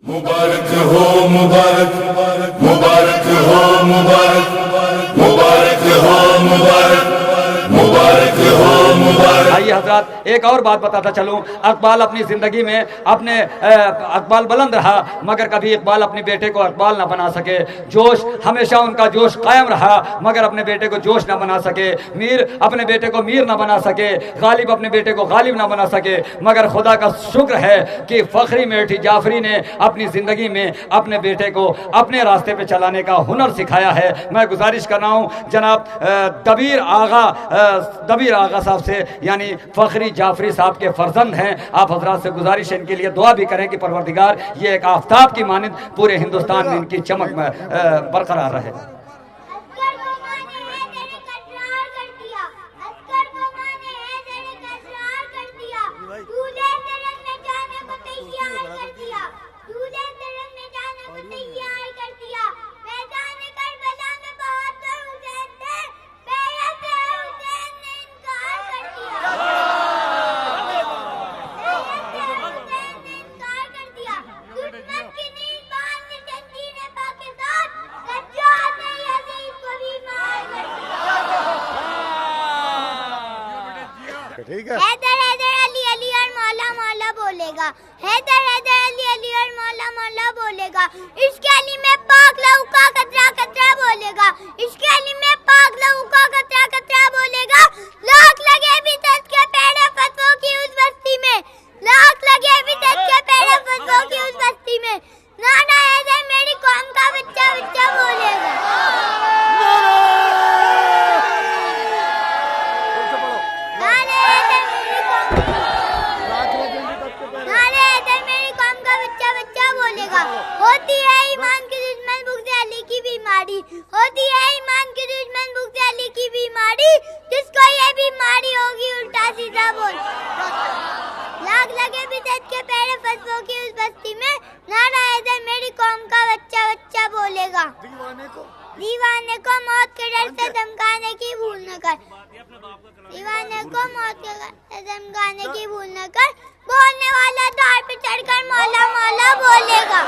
मुबारक हो मुबारक, मुबारक हो मुबारक, मुबारक हो मुबारक, मुबारक हो मुबारक। आइए हजरत, एक और बात बताता चलूं। इकबाल अपनी जिंदगी में अपने इकबाल बुलंद रहा, मगर कभी इकबाल अपने बेटे को इकबाल ना बना सके। जोश हमेशा उनका जोश कायम रहा, मगर अपने बेटे को जोश ना बना सके। मीर अपने बेटे को मीर ना बना सके, गालिब अपने बेटे को गालिब ना बना सके। मगर खुदा का शुक्र है कि फखरी मेठी जाफरी ने अपनी जिंदगी में अपने बेटे को अपने रास्ते पे चलाने का हुनर सिखाया है। मैं गुजारिश कर रहा हूँ जनाब दबीर आगा साहब से, यानी फखरी जाफरी साहब के फर्जंद हैं, आप हजरात से गुजारिश है इनके लिए दुआ भी करें कि परवरदिगार ये एक आफताब की मानिंद पूरे हिंदुस्तान में इनकी चमक बरकरार रहे। हैदर हैदर अली अली और मौला मौला बोलेगा। हैदर हैदर अली अली और मौला मौला बोलेगा। इसके अली में पाक लहू का कतरा कतरा बोलेगा। इसके अली में पाक लहू का कतरा कतरा बोलेगा। लाख लगे भी तज के पेड़ फतवों की उस बस्ती में, लाख लगे भी तज के पेड़ फतवों की उस बस्ती में। नाना हैदर मेरी कौम का बच्चा बच्चा बोलेगा। होती है ईमान की दुश्मन बुग़्ज़ अली की बीमारी, होती है ईमान की दुश्मन बुग़्ज़ अली की बीमारी। जिसको ये बीमारी होगी उल्टा सीधा बोल। लाख लगे भी दर्द के पेड़ फसलों की उस बस्ती में, नारा हैदर मेरी कौम का बच्चा बच्चा बोलेगा। दीवाने को मौत के डर से धमकाने की भूल न कर, दीवाने को मौत के डर से धमकाने की भूल न कर। बोलने वाला द्वार पे चढ़कर मौला मौला बोलेगा।